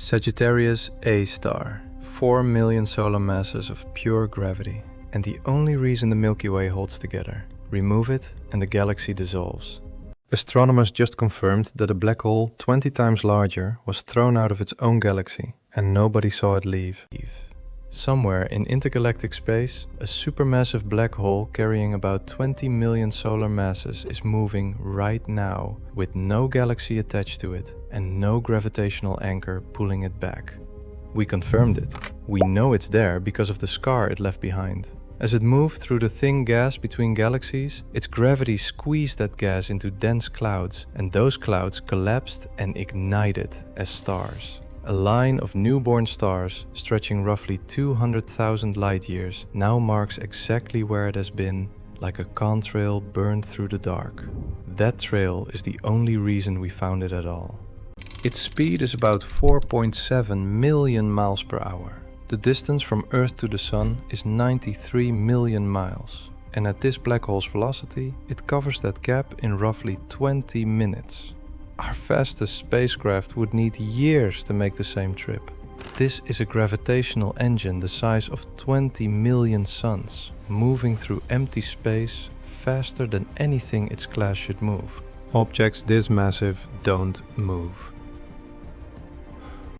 Sagittarius A star, 4 million solar masses of pure gravity, and the only reason the Milky Way holds together. Remove it and the galaxy dissolves. Astronomers just confirmed that a black hole 20 times larger was thrown out of its own galaxy, and nobody saw it leave. Somewhere in intergalactic space, a supermassive black hole carrying about 20 million solar masses is moving right now, with no galaxy attached to it and no gravitational anchor pulling it back. We confirmed it. We know it's there because of the scar it left behind. As it moved through the thin gas between galaxies, its gravity squeezed that gas into dense clouds, and those clouds collapsed and ignited as stars. A line of newborn stars, stretching roughly 200,000 light-years, now marks exactly where it has been, like a contrail burned through the dark. That trail is the only reason we found it at all. Its speed is about 4.7 million miles per hour. The distance from Earth to the Sun is 93 million miles. And at this black hole's velocity, it covers that gap in roughly 20 minutes. Our fastest spacecraft would need years to make the same trip. This is a gravitational engine the size of 20 million suns, moving through empty space faster than anything its class should move. Objects this massive don't move.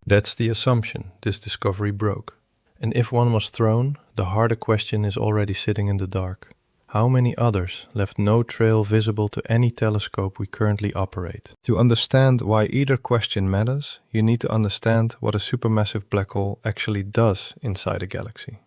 That's the assumption this discovery broke. And if one was thrown, the harder question is already sitting in the dark. How many others left no trail visible to any telescope we currently operate? To understand why either question matters, you need to understand what a supermassive black hole actually does inside a galaxy.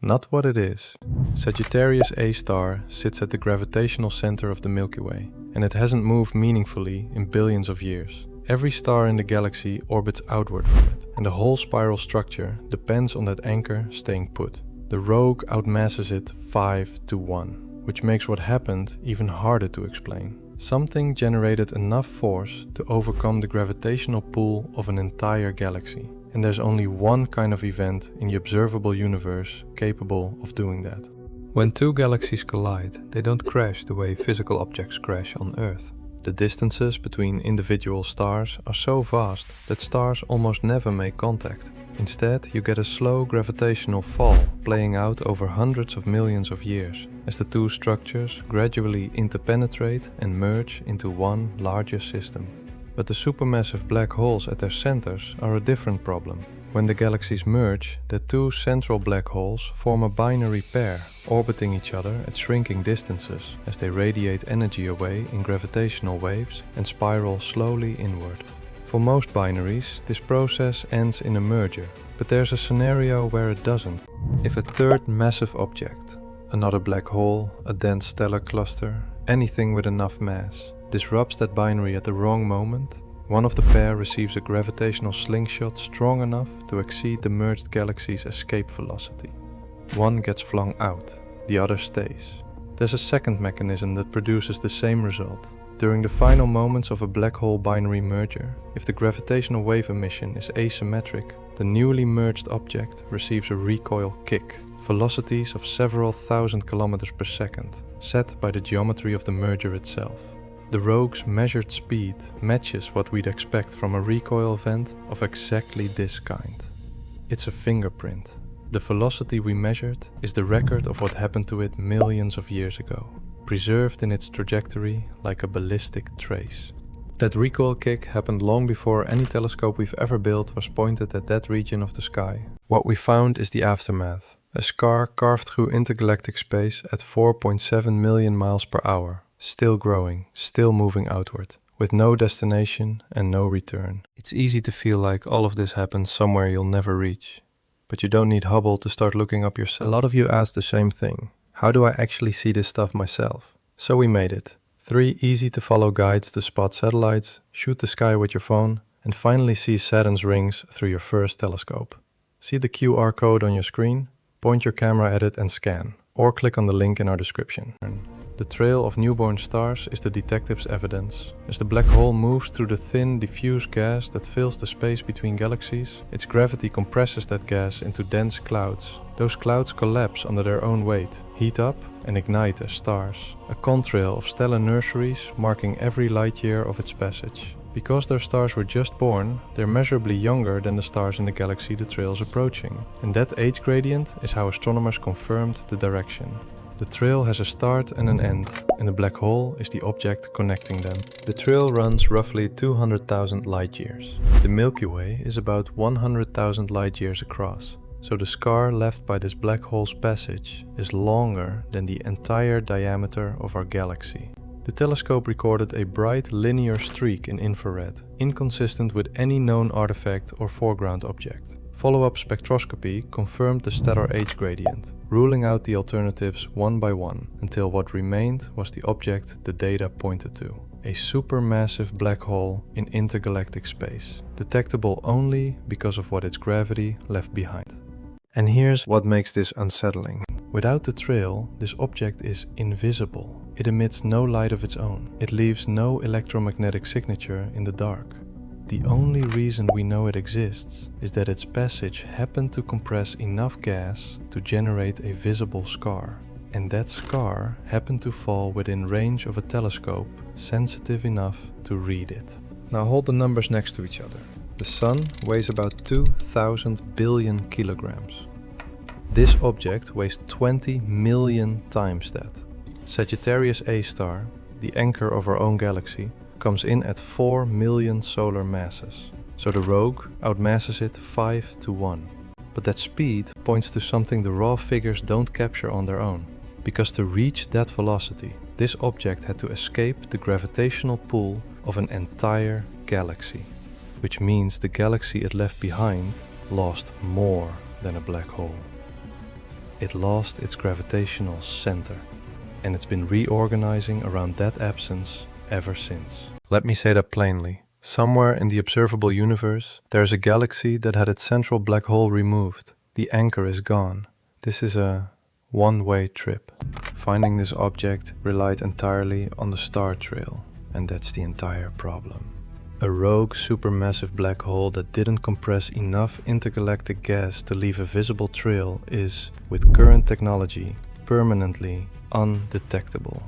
Not what it is. Sagittarius A star sits at the gravitational center of the Milky Way, and it hasn't moved meaningfully in billions of years. Every star in the galaxy orbits outward from it, and the whole spiral structure depends on that anchor staying put. The rogue outmasses it 5-to-1. Which makes what happened even harder to explain. Something generated enough force to overcome the gravitational pull of an entire galaxy. And there's only one kind of event in the observable universe capable of doing that. When two galaxies collide, they don't crash the way physical objects crash on Earth. The distances between individual stars are so vast that stars almost never make contact. Instead, you get a slow gravitational fall playing out over hundreds of millions of years, as the two structures gradually interpenetrate and merge into one larger system. But the supermassive black holes at their centers are a different problem. When the galaxies merge, the two central black holes form a binary pair, orbiting each other at shrinking distances as they radiate energy away in gravitational waves and spiral slowly inward. For most binaries, this process ends in a merger, but there's a scenario where it doesn't. If a third massive object, another black hole, a dense stellar cluster, anything with enough mass, disrupts that binary at the wrong moment, one of the pair receives a gravitational slingshot strong enough to exceed the merged galaxy's escape velocity. One gets flung out, the other stays. There's a second mechanism that produces the same result. During the final moments of a black hole binary merger, if the gravitational wave emission is asymmetric, the newly merged object receives a recoil kick, velocities of several thousand kilometers per second, set by the geometry of the merger itself. The rogue's measured speed matches what we'd expect from a recoil event of exactly this kind. It's a fingerprint. The velocity we measured is the record of what happened to it millions of years ago, preserved in its trajectory like a ballistic trace. That recoil kick happened long before any telescope we've ever built was pointed at that region of the sky. What we found is the aftermath. A scar carved through intergalactic space at 4.7 million miles per hour. Still growing, still moving outward, with no destination and no return. It's easy to feel like all of this happens somewhere you'll never reach. But you don't need Hubble to start looking up yourself. A lot of you ask the same thing. How do I actually see this stuff myself? So we made it. 3 easy-to-follow guides to spot satellites, shoot the sky with your phone, and finally see Saturn's rings through your first telescope. See the QR code on your screen? Point your camera at it and scan, or click on the link in our description. The trail of newborn stars is the detective's evidence. As the black hole moves through the thin, diffuse gas that fills the space between galaxies, its gravity compresses that gas into dense clouds. Those clouds collapse under their own weight, heat up and ignite as stars. A contrail of stellar nurseries marking every light year of its passage. Because their stars were just born, they're measurably younger than the stars in the galaxy the trail is approaching. And that age gradient is how astronomers confirmed the direction. The trail has a start and an end, and the black hole is the object connecting them. The trail runs roughly 200,000 light years. The Milky Way is about 100,000 light years across, so the scar left by this black hole's passage is longer than the entire diameter of our galaxy. The telescope recorded a bright linear streak in infrared, inconsistent with any known artifact or foreground object. Follow-up spectroscopy confirmed the stellar age gradient, ruling out the alternatives one by one, until what remained was the object the data pointed to. A supermassive black hole in intergalactic space, detectable only because of what its gravity left behind. And here's what makes this unsettling. Without the trail, this object is invisible. It emits no light of its own. It leaves no electromagnetic signature in the dark. The only reason we know it exists is that its passage happened to compress enough gas to generate a visible scar. And that scar happened to fall within range of a telescope sensitive enough to read it. Now hold the numbers next to each other. The Sun weighs about 2,000 billion kilograms. This object weighs 20 million times that. Sagittarius A star, the anchor of our own galaxy, comes in at 4 million solar masses. So the rogue outmasses it 5 to 1. But that speed points to something the raw figures don't capture on their own. Because to reach that velocity, this object had to escape the gravitational pull of an entire galaxy. Which means the galaxy it left behind lost more than a black hole. It lost its gravitational center, and it's been reorganizing around that absence ever since. Let me say that plainly. Somewhere in the observable universe, there is a galaxy that had its central black hole removed. The anchor is gone. This is a one-way trip. Finding this object relied entirely on the star trail, and that's the entire problem. A rogue supermassive black hole that didn't compress enough intergalactic gas to leave a visible trail is, with current technology, permanently undetectable.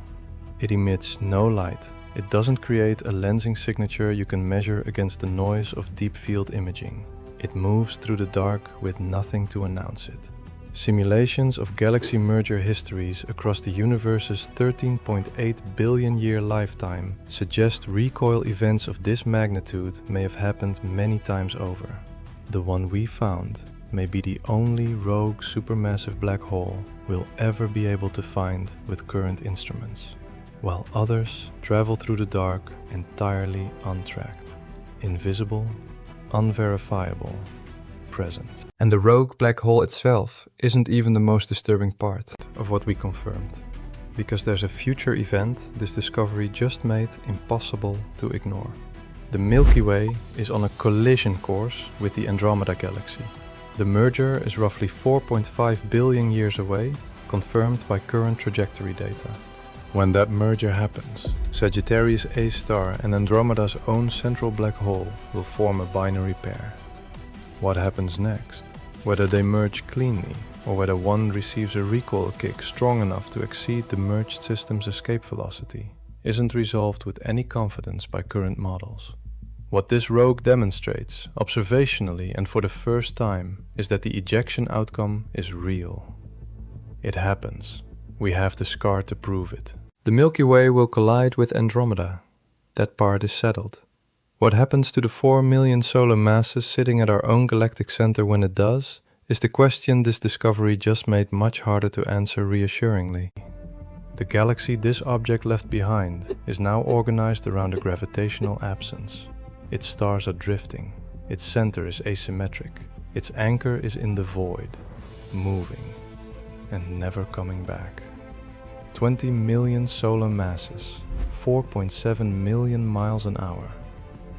It emits no light. It doesn't create a lensing signature you can measure against the noise of deep field imaging. It moves through the dark with nothing to announce it. Simulations of galaxy merger histories across the universe's 13.8 billion year lifetime suggest recoil events of this magnitude may have happened many times over. The one we found may be the only rogue supermassive black hole we'll ever be able to find with current instruments, while others travel through the dark entirely untracked, invisible, unverifiable, present. And the rogue black hole itself isn't even the most disturbing part of what we confirmed, because there's a future event this discovery just made impossible to ignore. The Milky Way is on a collision course with the Andromeda galaxy. The merger is roughly 4.5 billion years away, confirmed by current trajectory data. When that merger happens, Sagittarius A star and Andromeda's own central black hole will form a binary pair. What happens next? Whether they merge cleanly, or whether one receives a recoil kick strong enough to exceed the merged system's escape velocity, isn't resolved with any confidence by current models. What this rogue demonstrates, observationally and for the first time, is that the ejection outcome is real. It happens. We have the scar to prove it. The Milky Way will collide with Andromeda. That part is settled. What happens to the 4 million solar masses sitting at our own galactic center when it does, is the question this discovery just made much harder to answer reassuringly. The galaxy this object left behind is now organized around a gravitational absence. Its stars are drifting, its center is asymmetric, its anchor is in the void, moving, and never coming back. 20 million solar masses, 4.7 million miles an hour.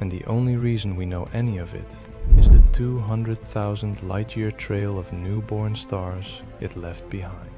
And the only reason we know any of it is the 200,000 light-year trail of newborn stars it left behind.